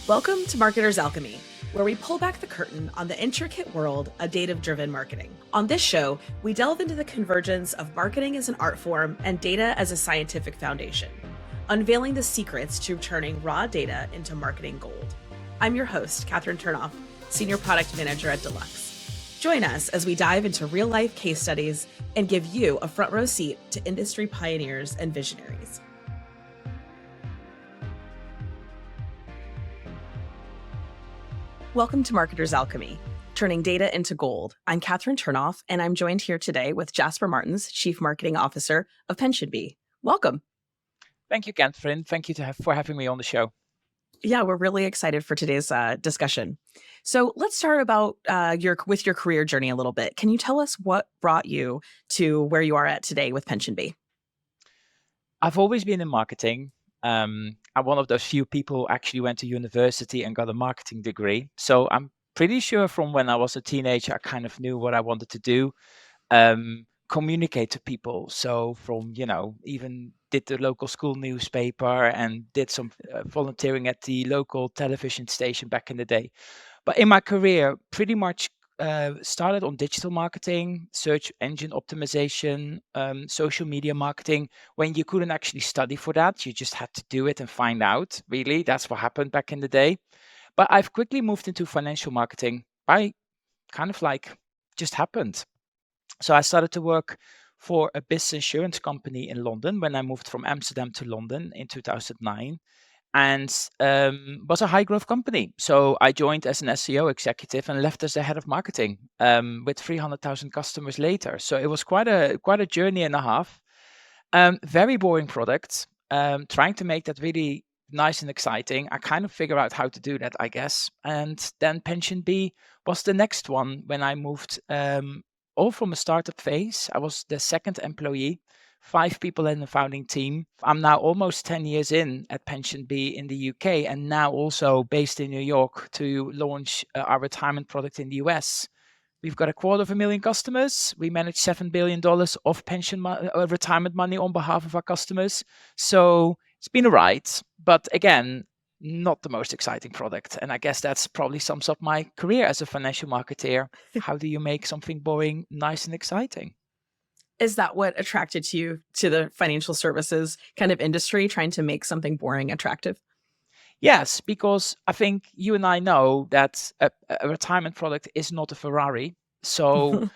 Welcome to Marketer's Alchemy, where we pull back the curtain on the intricate world of data-driven marketing. On this show, we delve into the convergence of marketing as an art form and data as a scientific foundation, unveiling the secrets to turning raw data into marketing gold. I'm your host, Kathryn Turnoff, Senior Product Manager at Deluxe. Join us as we dive into real-life case studies and give you a front row seat to industry pioneers and visionaries. Welcome to Marketer's Alchemy, turning data into gold. I'm Kathryn Turnoff, and I'm joined here today with Jasper Martens, Chief Marketing Officer of PensionBee. Welcome. Thank you, Kathryn. Thank you for having me on the show. Yeah, we're really excited for today's discussion. So let's start about your career journey a little bit. Can you tell us what brought you to where you are at today with PensionBee? I've always been in marketing. I'm one of those few people who actually went to university and got a marketing degree. So I'm pretty sure from when I was a teenager, I kind of knew what I wanted to do, communicate to people. So from, even did the local school newspaper and did some volunteering at the local television station back in the day. But in my career, pretty much started on digital marketing, search engine optimization, social media marketing. When you couldn't actually study for that, you just had to do it and find out. Really, that's what happened back in the day. But I've quickly moved into financial marketing. I kind of just happened. So I started to work for a business insurance company in London when I moved from Amsterdam to London in 2009. And was a high growth company. So I joined as an SEO executive and left as the head of marketing with 300,000 customers later. So it was quite a journey and a half. Very boring product. Trying to make that really nice and exciting. I kind of figured out how to do that, I guess. And then PensionBee was the next one when I moved all from a startup phase. I was the second employee. 5 people in the founding team. I'm now almost 10 years in at PensionBee in the UK and now also based in New York to launch our retirement product in the US. We've got 250,000 customers. We manage $7 billion of retirement money on behalf of our customers. So it's been a ride, but again, not the most exciting product. And I guess that's probably sums up my career as a financial marketeer. How do you make something boring, nice and exciting? Is that what attracted you to the financial services kind of industry, trying to make something boring attractive? Yes, because I think you and I know that a retirement product is not a Ferrari. So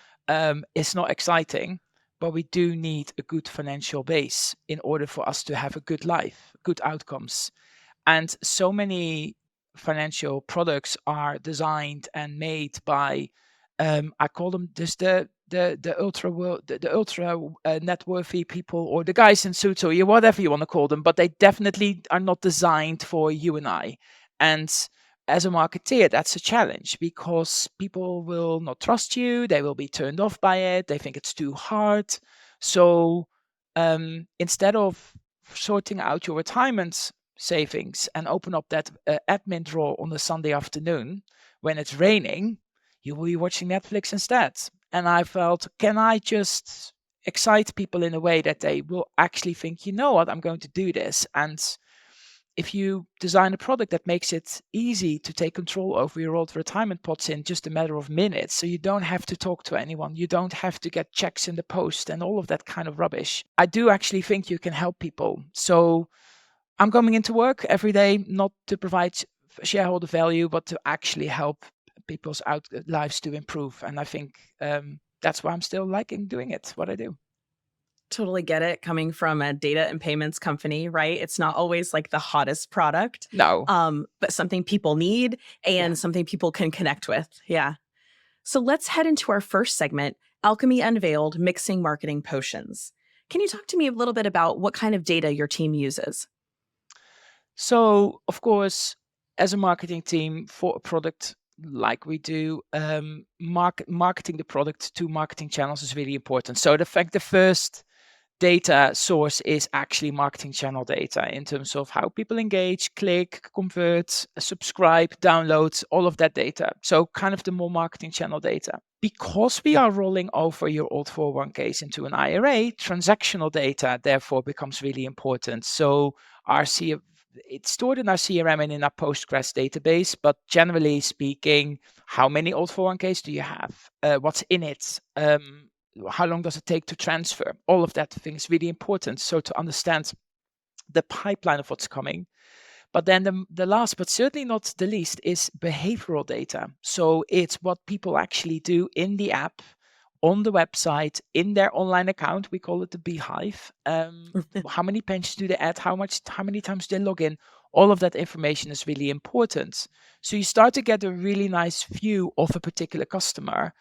it's not exciting, but we do need a good financial base in order for us to have a good life, good outcomes. And so many financial products are designed and made by, I call them just the ultra net worthy people, or the guys in suits, or whatever you want to call them, but they definitely are not designed for you and I. And as a marketeer, that's a challenge because people will not trust you. They will be turned off by it. They think it's too hard. So instead of sorting out your retirement savings and open up that admin drawer on a Sunday afternoon when it's raining, you will be watching Netflix instead. And I felt, can I just excite people in a way that they will actually think, you know what, I'm going to do this. And if you design a product that makes it easy to take control over your old retirement pots in just a matter of minutes, so you don't have to talk to anyone, you don't have to get checks in the post and all of that kind of rubbish, I do actually think you can help people. So I'm coming into work every day, not to provide shareholder value, but to actually help people's lives to improve. And I think that's why I'm still liking doing it, what I do. Totally get it. Coming from a data and payments company, right? It's not always like the hottest product. No. But something people need and something people can connect with. Yeah. So let's head into our first segment, Alchemy Unveiled, Mixing Marketing Potions. Can you talk to me a little bit about what kind of data your team uses? So, of course, as a marketing team for a product like we do, marketing the product to marketing channels is really important. So the first data source is actually marketing channel data in terms of how people engage, click, convert, subscribe, download, all of that data. So kind of the more marketing channel data. Because we are rolling over your old 401ks into an IRA, transactional data therefore becomes really important. So our it's stored in our CRM and in our Postgres database, but generally speaking, how many old 401ks do you have? What's in it? How long does it take to transfer? All of that thing is really important. So to understand the pipeline of what's coming. But then the last, but certainly not the least, is behavioral data. So it's what people actually do in the app, on the website, in their online account. We call it the Beehive. How many pensions do they add? How many times do they log in? All of that information is really important. So you start to get a really nice view of a particular customer.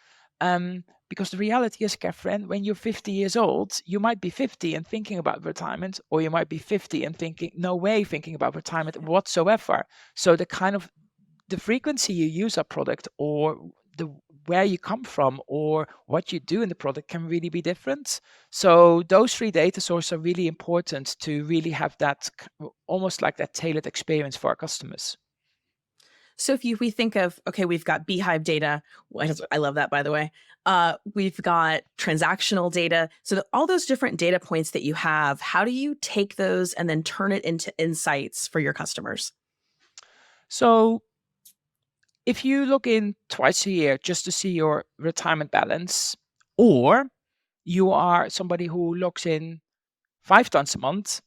Because the reality is, Kathryn, when you're 50 years old, you might be 50 and thinking about retirement, or you might be 50 and thinking, no way thinking about retirement whatsoever. So the frequency you use a product, or where you come from, or what you do in the product can really be different. So those three data sources are really important to really have that almost like that tailored experience for our customers. So if we think of, okay, we've got Beehive data. I love that, by the way. We've got transactional data. So all those different data points that you have, how do you take those and then turn it into insights for your customers? So if you log in twice a year just to see your retirement balance, or you are somebody who logs in 5 times a month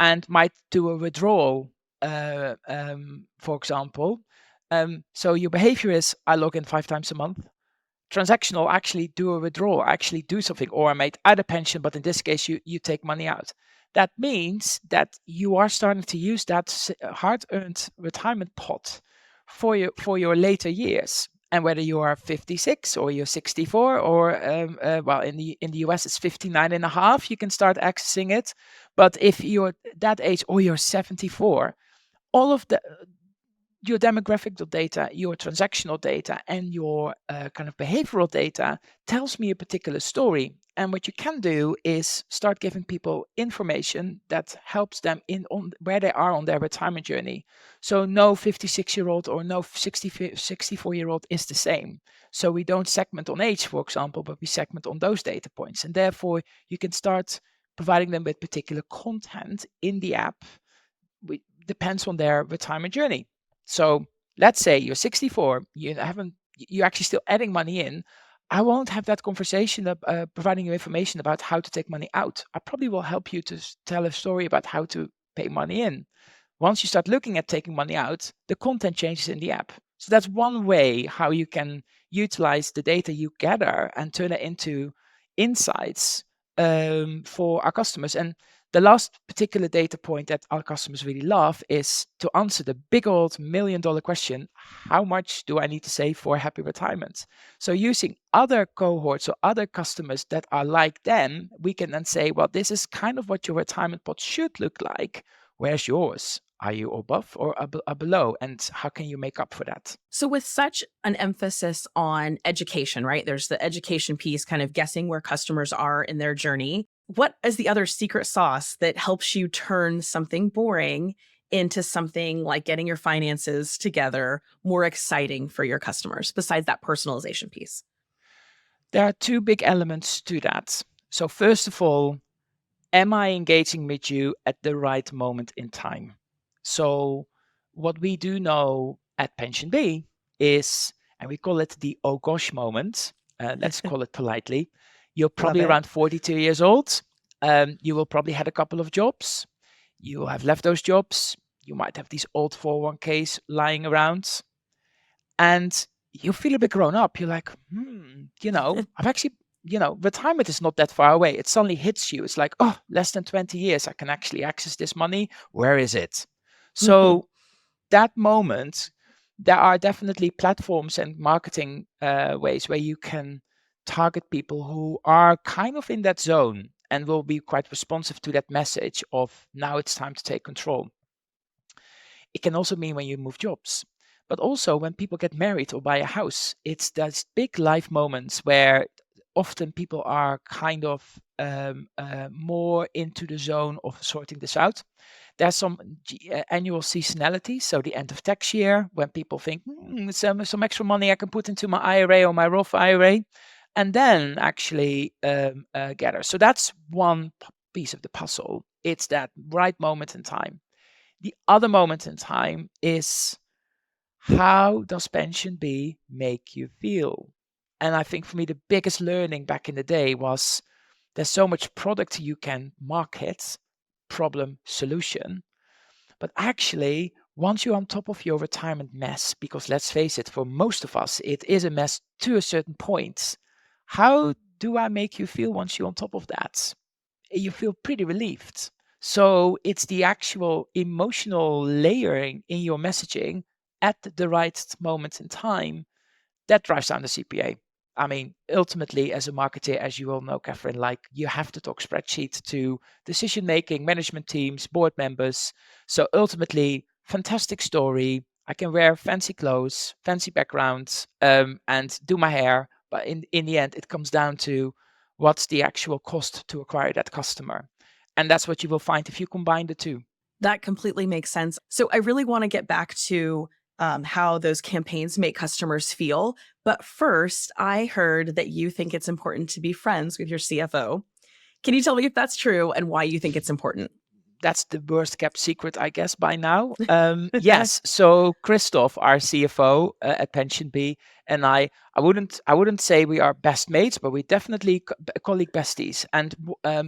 and might do a withdrawal, for example. So your behavior is, I log in 5 times a month. Transactional, actually do a withdrawal, actually do something, or I might add a pension, but in this case, you take money out. That means that you are starting to use that hard-earned retirement pot for your later years. And whether you are 56 or you're 64, or well, in the US it's 59 and a half, you can start accessing it. But if you're that age, or you're 74, all of your demographic data, your transactional data, and your kind of behavioral data tells me a particular story. And what you can do is start giving people information that helps them on where they are on their retirement journey. So no 56-year-old or no 64-year-old is the same. So we don't segment on age, for example, but we segment on those data points. And therefore, you can start providing them with particular content in the app, which depends on their retirement journey. So let's say you're 64, you're actually still adding money in. I won't have that conversation of providing you information about how to take money out. I probably will help you to tell a story about how to pay money in. Once you start looking at taking money out, the content changes in the app. So that's one way how you can utilize the data you gather and turn it into insights for our customers. And the last particular data point that our customers really love is to answer the big old $1 million question: how much do I need to save for a happy retirement? So using other cohorts or other customers that are like them, we can then say, well, this is kind of what your retirement pot should look like. Where's yours? Are you above or below? And how can you make up for that? So with such an emphasis on education, right? There's the education piece, kind of guessing where customers are in their journey. What is the other secret sauce that helps you turn something boring into something like getting your finances together more exciting for your customers, besides that personalization piece? There are two big elements to that. So first of all, am I engaging with you at the right moment in time? So what we do know at PensionBee is, and we call it the oh gosh moment, let's call it politely. You're probably around 42 years old. You will probably had a couple of jobs. You will have left those jobs. You might have these old 401ks lying around. And you feel a bit grown up. You're like, I've actually, retirement is not that far away. It suddenly hits you. It's like, oh, less than 20 years, I can actually access this money. Where is it? So that moment, there are definitely platforms and marketing ways where you can target people who are kind of in that zone and will be quite responsive to that message of now it's time to take control. It can also mean when you move jobs, but also when people get married or buy a house. It's those big life moments where often people are kind of more into the zone of sorting this out. There's some annual seasonality, so the end of tax year, when people think some extra money I can put into my IRA or my Roth IRA, and then actually gather. So that's one piece of the puzzle. It's that right moment in time. The other moment in time is, how does PensionBee make you feel? And I think for me, the biggest learning back in the day was there's so much product you can market, problem, solution. But actually, once you're on top of your retirement mess, because let's face it, for most of us, it is a mess to a certain point. How do I make you feel once you're on top of that? You feel pretty relieved. So it's the actual emotional layering in your messaging at the right moment in time that drives down the CPA. I mean, ultimately, as a marketer, as you all know, Kathryn, like you have to talk spreadsheet to decision-making, management teams, board members. So ultimately, fantastic story. I can wear fancy clothes, fancy backgrounds, and do my hair. But in the end, it comes down to what's the actual cost to acquire that customer. And that's what you will find if you combine the two. That completely makes sense. So I really want to get back to how those campaigns make customers feel. But first, I heard that you think it's important to be friends with your CFO. Can you tell me if that's true and why you think it's important? That's the worst kept secret, I guess, by now. Yes. So Christoph, our CFO at PensionBee, and I wouldn't say we are best mates, but we definitely colleague besties. And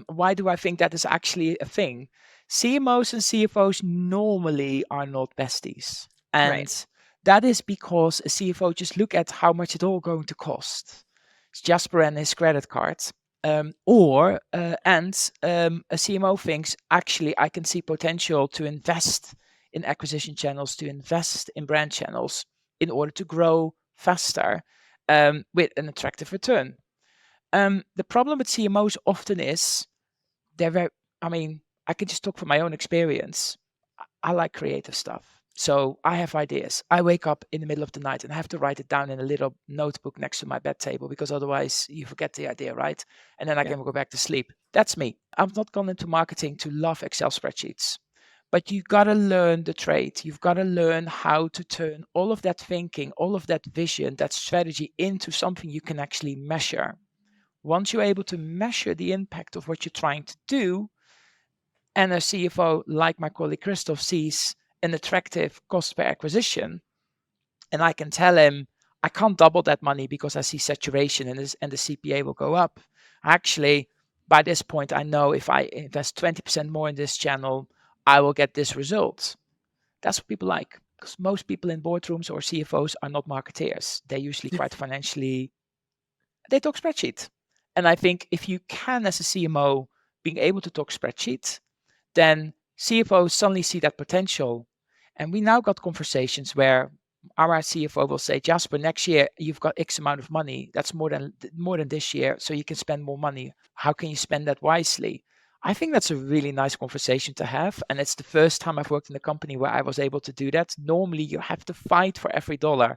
why do I think that is actually a thing? CMOs and CFOs normally are not besties, and Right. that is because a CFO just look at how much it all going to cost. It's Jasper and his credit card. A CMO thinks, actually, I can see potential to invest in acquisition channels, to invest in brand channels in order to grow faster with an attractive return. The problem with CMOs often is they're very, I mean, I can just talk from my own experience. I like creative stuff. So I have ideas. I wake up in the middle of the night and have to write it down in a little notebook next to my bed table, because otherwise you forget the idea, right? And then I Yeah. can go back to sleep. That's me. I've not gone into marketing to love Excel spreadsheets. But you got to learn the trade. You've got to learn how to turn all of that thinking, all of that vision, that strategy into something you can actually measure. Once you're able to measure the impact of what you're trying to do, and a CFO like my colleague Christoph sees an attractive cost per acquisition, and I can tell him I can't double that money because I see saturation and the CPA will go up. Actually, by this point, I know if I invest 20% more in this channel, I will get this result. That's what people like, because most people in boardrooms or CFOs are not marketeers. They're usually quite financially, they talk spreadsheet. And I think if you can, as a CMO, being able to talk spreadsheet, then CFOs suddenly see that potential. And we now got conversations where our CFO will say, Jasper, next year you've got X amount of money. That's more than this year, so you can spend more money. How can you spend that wisely? I think that's a really nice conversation to have. And it's the first time I've worked in a company where I was able to do that. Normally you have to fight for every dollar.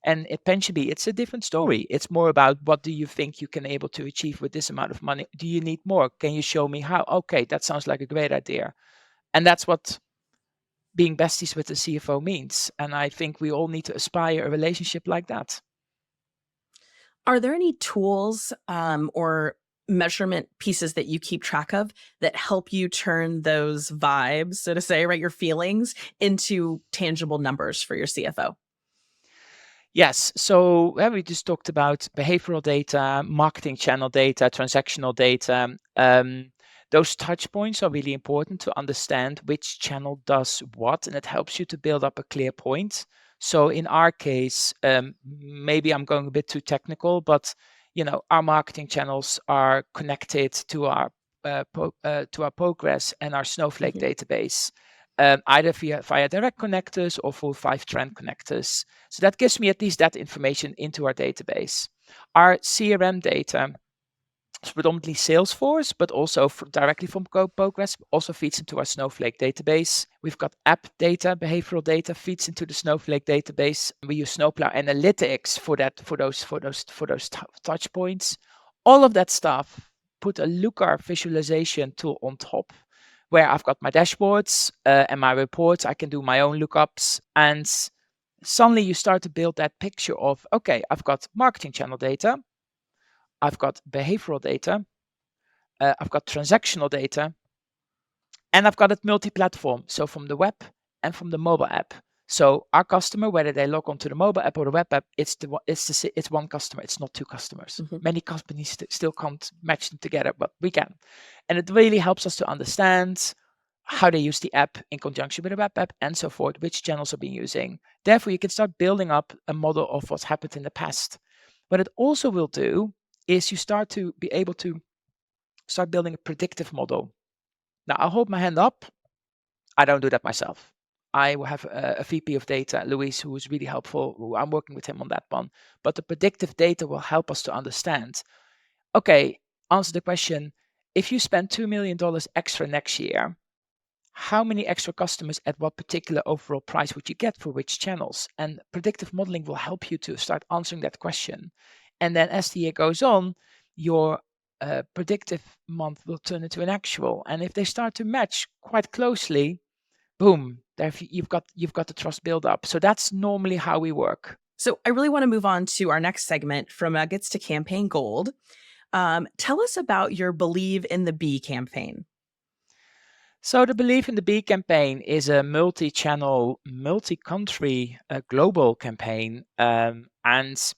And at PensionBee, it's a different story. It's more about, what do you think you can able to achieve with this amount of money? Do you need more? Can you show me how? Okay, that sounds like a great idea. And that's what being besties with the CFO means. And I think we all need to aspire a relationship like that. Are there any tools or measurement pieces that you keep track of that help you turn those vibes, so to say, right, your feelings into tangible numbers for your CFO? Yes. So we just talked about behavioral data, marketing channel data, transactional data. Those touch points are really important to understand which channel does what, and it helps you to build up a clear point. So in our case, maybe I'm going a bit too technical, but our marketing channels are connected to our Progress and our Snowflake Mhm. database, either via direct connectors or full 5 trend connectors. So that gives me at least that information into our database. Our CRM data is predominantly Salesforce, but also directly from Progress, also feeds into our Snowflake database. We've got app data, behavioral data feeds into the Snowflake database. We use Snowplow Analytics for those touch points. All of that stuff, put a Looker visualization tool on top, where I've got my dashboards and my reports. I can do my own lookups, and suddenly you start to build that picture of, okay, I've got marketing channel data, I've got behavioral data, I've got transactional data, and I've got it multi-platform. So from the web and from the mobile app. So our customer, whether they log onto the mobile app or the web app, it's one customer. It's not two customers. Many companies still can't match them together, but we can. And it really helps us to understand how they use the app in conjunction with the web app and so forth, which channels are being using. Therefore, you can start building up a model of what's happened in the past. What it also will do is you start to be able to start building a predictive model. Now, I'll hold my hand up. I don't do that myself. I will have a VP of data, Luis, who is really helpful. I'm working with him on that one. But the predictive data will help us to understand, okay, answer the question, if you spend $2 million extra next year, how many extra customers at what particular overall price would you get for which channels? And predictive modeling will help you to start answering that question. And then as the year goes on, your predictive month will turn into an actual. And if they start to match quite closely, boom, you've got the trust build up. So that's normally how we work. So I really want to move on to our next segment, From Nuggets to Campaign Gold. Tell us about your Believe in the Bee campaign. So the Believe in the Bee campaign is a multi-channel, multi-country, global campaign. And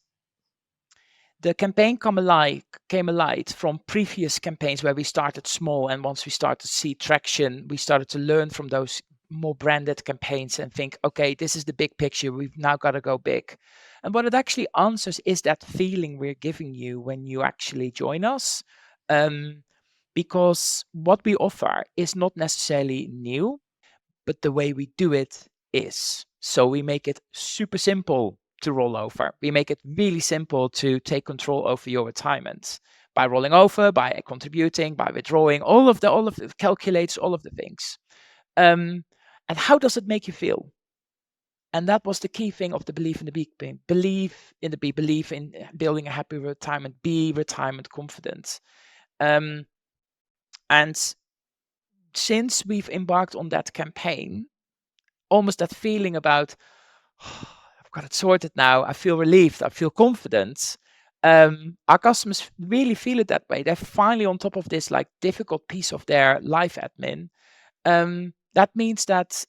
the campaign came alive from previous campaigns where we started small. And once we started to see traction, we started to learn from those more branded campaigns and think, okay, this is the big picture. We've now got to go big. And what it actually answers is that feeling we're giving you when you actually join us. Because what we offer is not necessarily new, but the way we do it is. So we make it super simple to roll over. We make it really simple to take control over your retirement by rolling over, by contributing, by withdrawing, all of the calculates all of the things. And how does it make you feel? And that was the key thing of the Believe in the Bee campaign. Believe in the Bee, believe in building a happy retirement, be retirement confident. And since we've embarked on that campaign, almost that feeling about, I've got it sorted now, I feel relieved, I feel confident. Our customers really feel it that way. They're finally on top of this like difficult piece of their life admin. That means that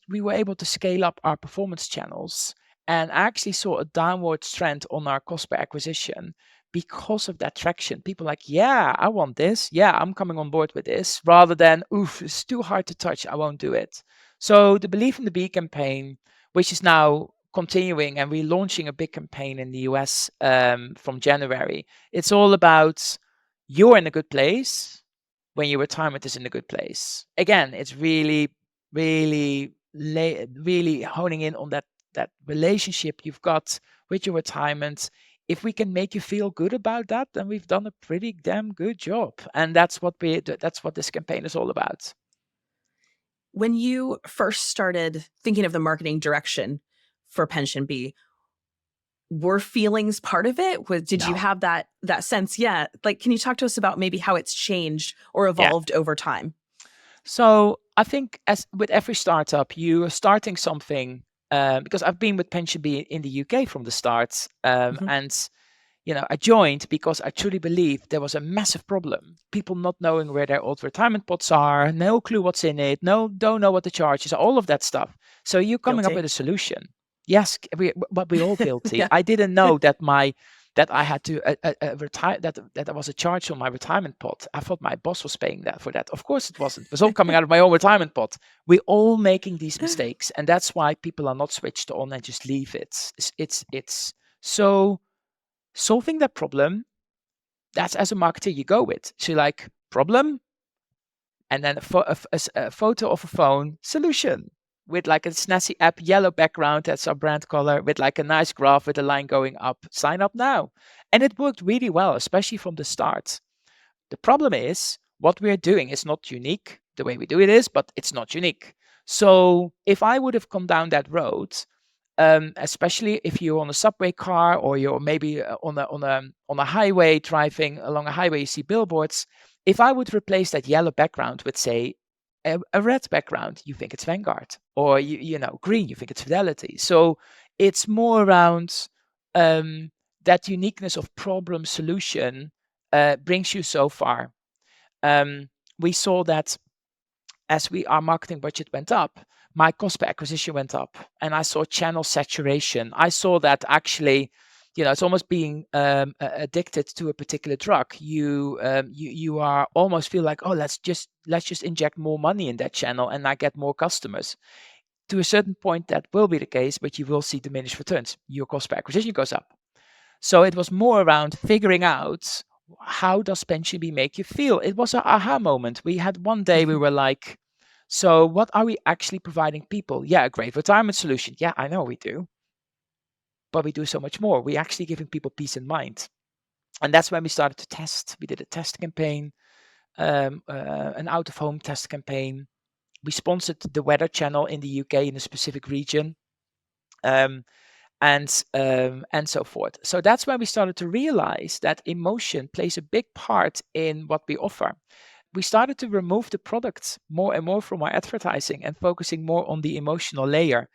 we were able to scale up our performance channels and actually saw a downward trend on our cost per acquisition because of that traction. People like, yeah, I want this. Yeah, I'm coming on board with this, rather than, oof, it's too hard to touch, I won't do it. So the Believe in the Bee campaign, which is now continuing, and we're launching a big campaign in the US from January. It's all about you're in a good place when your retirement is in a good place. Again, it's really, really, really honing in on that relationship you've got with your retirement. If we can make you feel good about that, then we've done a pretty damn good job. And that's what this campaign is all about. When you first started thinking of the marketing direction for PensionBee, were feelings part of it? Did you have that sense yet? Like, can you talk to us about maybe how it's changed or evolved over time? So I think as with every startup, you are starting something, because I've been with PensionBee in the UK from the start. And I joined because I truly believe there was a massive problem. People not knowing where their old retirement pots are, no clue what's in it, don't know what the charges are, all of that stuff. So you're coming up with a solution. Yes, but we're all guilty. I didn't know that I had to retire, that there was a charge on my retirement pot. I thought my boss was paying for that. Of course it wasn't. It was all coming out of my own retirement pot. We're all making these mistakes, and that's why people are not switched on and just leave it. It's so solving that problem. That's, as a marketer, you go with. So like problem, and then a photo of a phone, solution, with like a snazzy app, yellow background, that's our brand color, with like a nice graph with a line going up, sign up now. And it worked really well, especially from the start. The problem is what we're doing is not unique. The way we do it is, but it's not unique. So if I would have gone down that road, especially if you're on a subway car, or you're maybe on a highway, driving along a highway, you see billboards. If I would replace that yellow background with, say, a red background, you think it's Vanguard, or green, you think it's Fidelity. So it's more around that uniqueness of problem solution brings you so far. We saw that as our marketing budget went up, my cost per acquisition went up, and I saw channel saturation. I saw that actually, it's almost being addicted to a particular drug. You are almost feel like, oh, let's just inject more money in that channel and I get more customers. To a certain point, that will be the case, but you will see diminished returns. Your cost per acquisition goes up. So it was more around figuring out, how does PensionBee make you feel? It was an aha moment. We had one day we were like, so what are we actually providing people? Yeah, a great retirement solution. Yeah, I know we do. But we do so much more. We're actually giving people peace in mind. And that's when we started to test. We did a test campaign, an out-of-home test campaign. We sponsored the Weather Channel in the UK in a specific region. And so forth. So that's when we started to realize that emotion plays a big part in what we offer. We started to remove the products more and more from our advertising and focusing more on the emotional layer.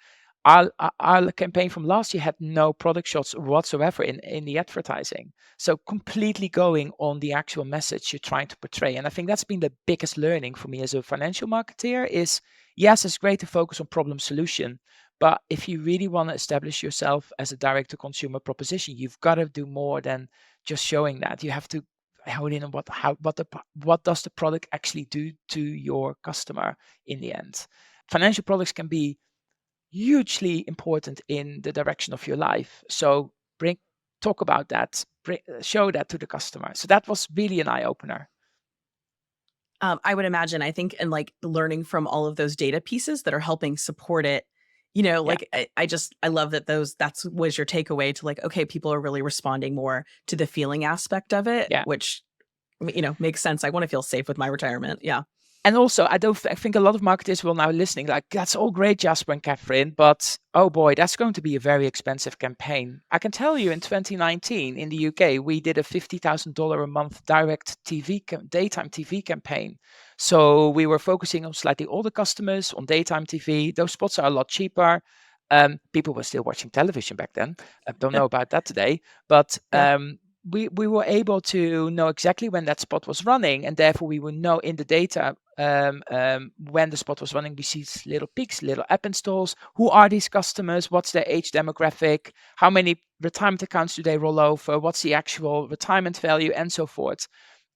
Our campaign from last year had no product shots whatsoever in the advertising. So completely going on the actual message you're trying to portray. And I think that's been the biggest learning for me as a financial marketeer is, yes, it's great to focus on problem solution, but if you really want to establish yourself as a direct to consumer proposition, you've got to do more than just showing that. You have to hone in on what does the product actually do to your customer in the end. Financial products can be hugely important in the direction of your life. So talk about that, show that to the customer. So that was really an eye opener. I would imagine, I think, and like learning from all of those data pieces that are helping support it, Yeah. like I love that that's was your takeaway to like, okay, people are really responding more to the feeling aspect of it, Yeah. which, makes sense. I want to feel safe with my retirement. Yeah. And also, I think a lot of marketers will now listening like, that's all great, Jasper and Kathryn, but oh boy, that's going to be a very expensive campaign. I can tell you in 2019 in the UK, we did a $50,000 a month direct daytime TV campaign. So we were focusing on slightly older customers on daytime TV. Those spots are a lot cheaper. People were still watching television back then. I don't know about that today, but we were able to know exactly when that spot was running, and therefore we would know in the data when the spot was running. We see little peaks, little app installs. Who are these customers? What's their age demographic? How many retirement accounts do they roll over? What's the actual retirement value, and so forth.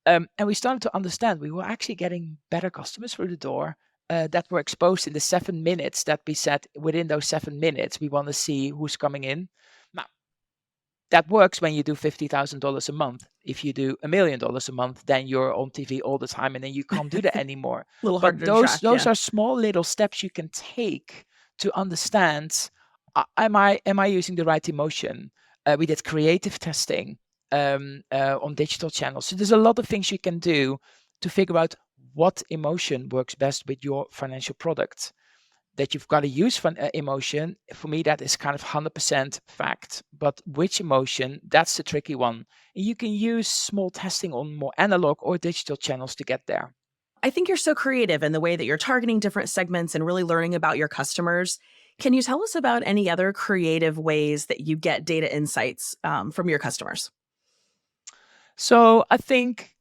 And we started to understand we were actually getting better customers through the door that were exposed in the 7 minutes that we said within those 7 minutes we want to see who's coming in. Now, that works when you do $50,000 a month. If you do $1 million a month, then you're on TV all the time, and then you can't do that anymore. A little But harder to track, those are small little steps you can take to understand: am I using the right emotion? We did creative testing on digital channels. So there's a lot of things you can do to figure out what emotion works best with your financial product. That you've got to use emotion, for me, that is kind of 100% fact. But which emotion, that's the tricky one. And you can use small testing on more analog or digital channels to get there. I think you're so creative in the way that you're targeting different segments and really learning about your customers. Can you tell us about any other creative ways that you get data insights from your customers? So I think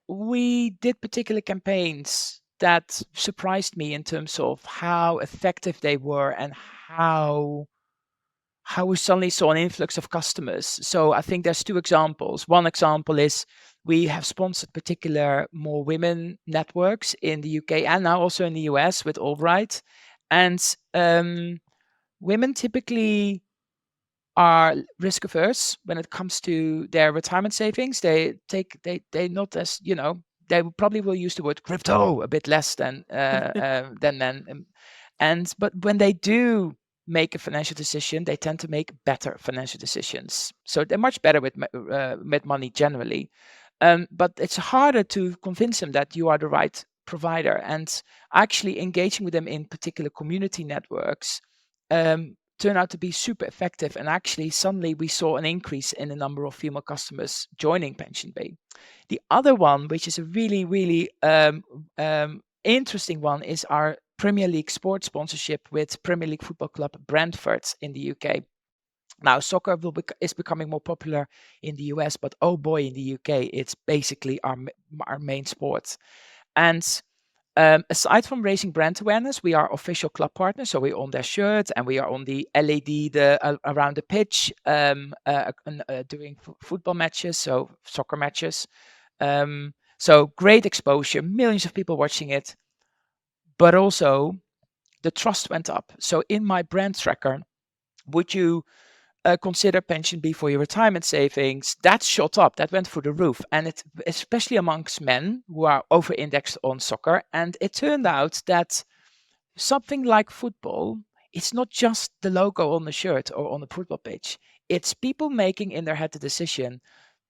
we did particular campaigns that surprised me in terms of how effective they were and how we suddenly saw an influx of customers. So I think there's two examples. One example is we have sponsored particular more women networks in the UK and now also in the US with Albright. And women typically are risk averse when it comes to their retirement savings. They not as, they probably will use the word crypto a bit less than men. But when they do make a financial decision, they tend to make better financial decisions. So they're much better with money generally. But it's harder to convince them that you are the right provider, and actually engaging with them in particular community networks turned out to be super effective. And actually, suddenly we saw an increase in the number of female customers joining PensionBee. The other one, which is a really, really interesting one, is our Premier League sports sponsorship with Premier League football club Brentford in the UK. Now, soccer is becoming more popular in the US, but oh boy, in the UK, it's basically our main sport. And Aside from raising brand awareness, we are official club partners, so we're on their shirts and we are on the LED around the pitch, doing football matches, so soccer matches. So great exposure, millions of people watching it, but also the trust went up. So in my brand tracker, would you consider PensionBee for your retirement savings? That shot up, that went through the roof, and it especially amongst men who are over-indexed on soccer. And it turned out that something like football, it's not just the logo on the shirt or on the football pitch. It's people making in their head the decision,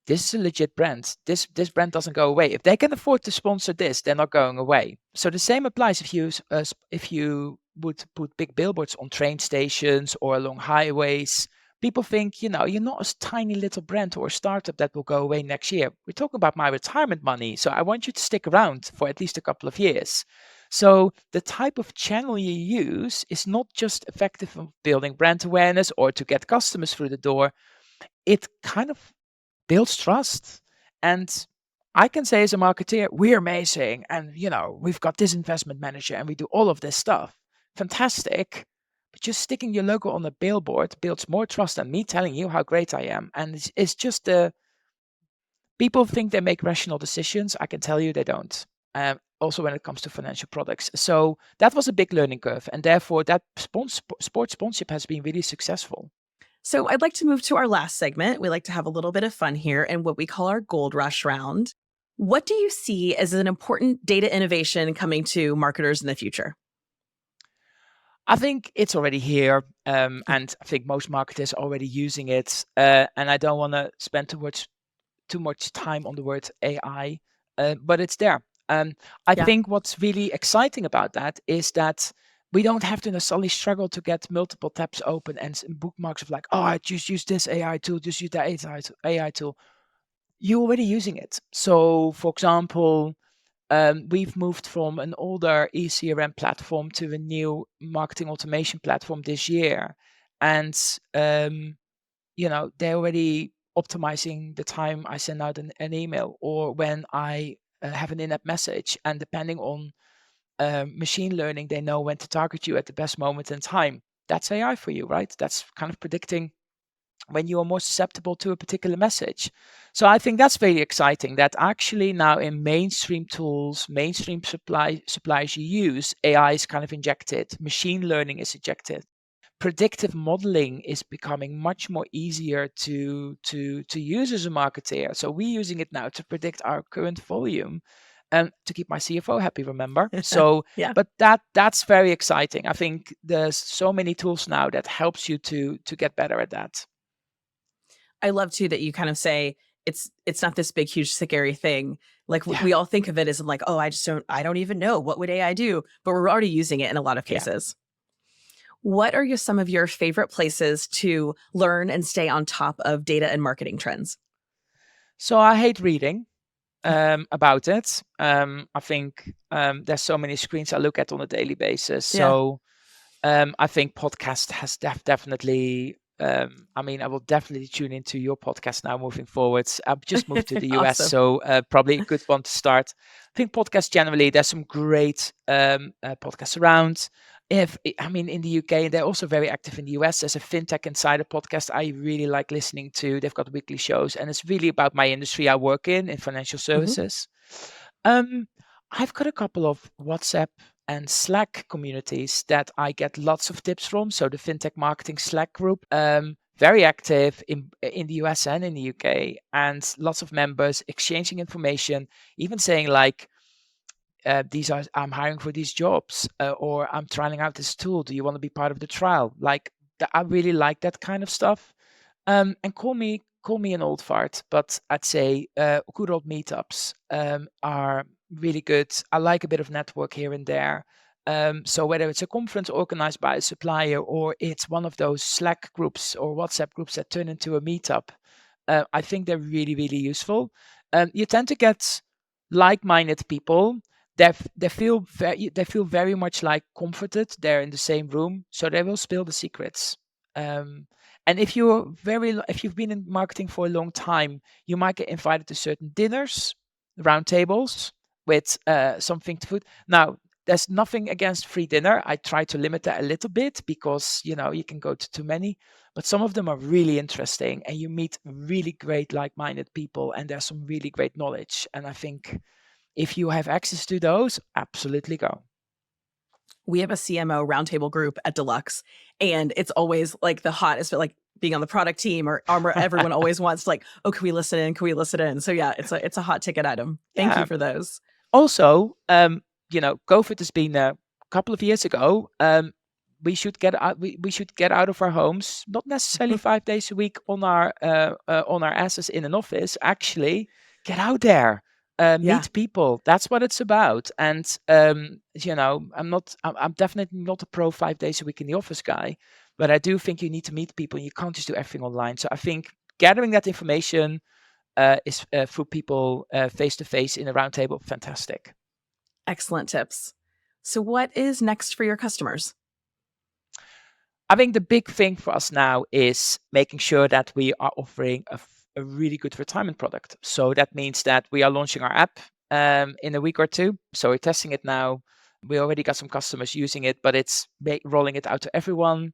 this is a legit brand. This brand doesn't go away. If they can afford to sponsor this, they're not going away. So the same applies if you would put big billboards on train stations or along highways. People think, you're not a tiny little brand or a startup that will go away next year. We're talking about my retirement money, so I want you to stick around for at least a couple of years. So the type of channel you use is not just effective in building brand awareness or to get customers through the door. It kind of builds trust. And I can say as a marketeer, we're amazing. And, we've got this investment manager and we do all of this stuff. Fantastic. But just sticking your logo on a billboard builds more trust than me telling you how great I am. And it's just people think they make rational decisions. I can tell you they don't. Also when it comes to financial products. So that was a big learning curve. And therefore that sports sponsorship has been really successful. So I'd like to move to our last segment. We like to have a little bit of fun here and what we call our gold rush round. What do you see as an important data innovation coming to marketers in the future? I think it's already here, and I think most marketers are already using it. And I don't want to spend too much time on the word AI, but it's there. I think what's really exciting about that is that we don't have to necessarily struggle to get multiple tabs open and bookmarks of like, oh, I just use this AI tool, just use that AI tool. You're already using it. So, for example, we've moved from an older eCRM platform to a new marketing automation platform this year. And, they're already optimizing the time I send out an email or when I have an in-app message. And depending on machine learning, they know when to target you at the best moment in time. That's AI for you, right? That's kind of predicting when you are more susceptible to a particular message. So I think that's very exciting that actually now in mainstream tools, mainstream supplies you use, AI is kind of injected, machine learning is injected. Predictive modeling is becoming much more easier to use as a marketer. So we're using it now to predict our current volume and to keep my CFO happy, remember? So, yeah. But that's very exciting. I think there's so many tools now that helps you to get better at that. I love too that you kind of say it's not this big, huge, scary thing. Like we all think of it as like, oh, I don't even know what would AI do, but we're already using it in a lot of cases. Yeah. What are some of your favorite places to learn and stay on top of data and marketing trends? So I hate reading about it. I think there's so many screens I look at on a daily basis. So I think podcast has definitely. I will definitely tune into your podcast now moving forwards. I've just moved to the US, Awesome. so probably a good one to start. I think podcasts generally, there's some great podcasts around. In the UK, they're also very active in the US. There's a FinTech Insider podcast I really like listening to. They've got weekly shows, and it's really about my industry I work in financial services. I've got a couple of WhatsApp and Slack communities that I get lots of tips from. So the FinTech Marketing Slack group, very active in the US and in the UK, and lots of members exchanging information, even saying like, I'm hiring for these jobs, or I'm trying out this tool. Do you want to be part of the trial? Like, I really like that kind of stuff. And call me an old fart, but I'd say good old meetups are really good. I like a bit of network here and there. So whether it's a conference organized by a supplier or it's one of those Slack groups or WhatsApp groups that turn into a meetup, I think they're really, really useful. You tend to get like-minded people. They feel very much like comforted. They're in the same room, so they will spill the secrets. And if you've been in marketing for a long time, you might get invited to certain dinners, round tables, with something to food. Now, there's nothing against free dinner. I try to limit that a little bit because, you know, you can go to too many, but some of them are really interesting and you meet really great like-minded people and there's some really great knowledge. And I think if you have access to those, absolutely go. We have a CMO roundtable group at Deluxe, and it's always like the hottest, but like being on the product team or everyone always wants to like, oh, can we listen in? Can we listen in? So yeah, it's a hot ticket item. Thank you Yeah. for those. Also, you know, COVID has been a couple of years ago. We should get out. We should get out of our homes. Not necessarily 5 days a week on our asses in an office. Actually, get out there, Yeah. meet people. That's what it's about. And you know, I'm definitely not a pro 5 days a week in the office guy, but I do think you need to meet people. You can't just do everything online. So I think gathering that information is through people face to face in a roundtable. Fantastic. Excellent tips. So what is next for your customers? I think the big thing for us now is making sure that we are offering a really good retirement product. So that means that we are launching our app in a week or two. So we're testing it now. We already got some customers using it, but it's rolling it out to everyone.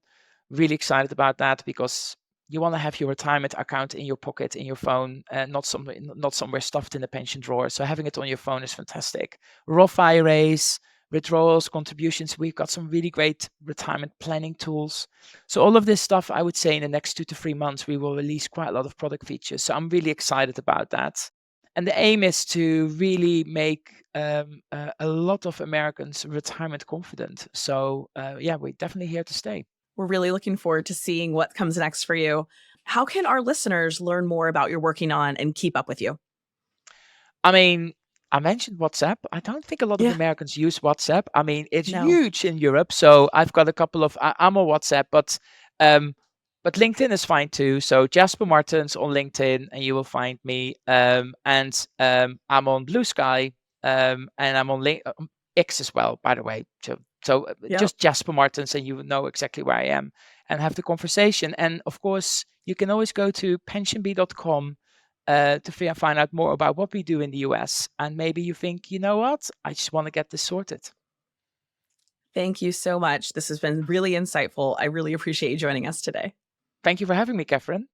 Really excited about that because you want to have your retirement account in your pocket, in your phone, and not somewhere stuffed in the pension drawer. So having it on your phone is fantastic. Roth IRAs, withdrawals, contributions. We've got some really great retirement planning tools. So all of this stuff, I would say in the next 2 to 3 months, we will release quite a lot of product features. So I'm really excited about that. And the aim is to really make a lot of Americans retirement confident. So yeah, we're definitely here to stay. We're really looking forward to seeing what comes next for you. How can our listeners learn more about you're working on and keep up with you? I mean, I mentioned WhatsApp. I don't think a lot of Yeah. Americans use WhatsApp. I mean, it's No. huge in Europe. So I've got a couple of, I'm on WhatsApp, but LinkedIn is fine too. So Jasper Martens on LinkedIn, and you will find me. I'm on Blue Sky, and I'm on X as well, by the way. So Yep. just Jasper Martens, and you know exactly where I am, and have the conversation. And of course, you can always go to PensionBee.com to find out more about what we do in the US. And maybe you think, you know what, I just want to get this sorted. Thank you so much. This has been really insightful. I really appreciate you joining us today. Thank you for having me, Kathryn.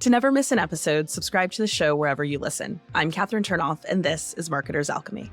To never miss an episode, subscribe to the show wherever you listen. I'm Kathryn Turnoff, and this is Marketer's Alchemy.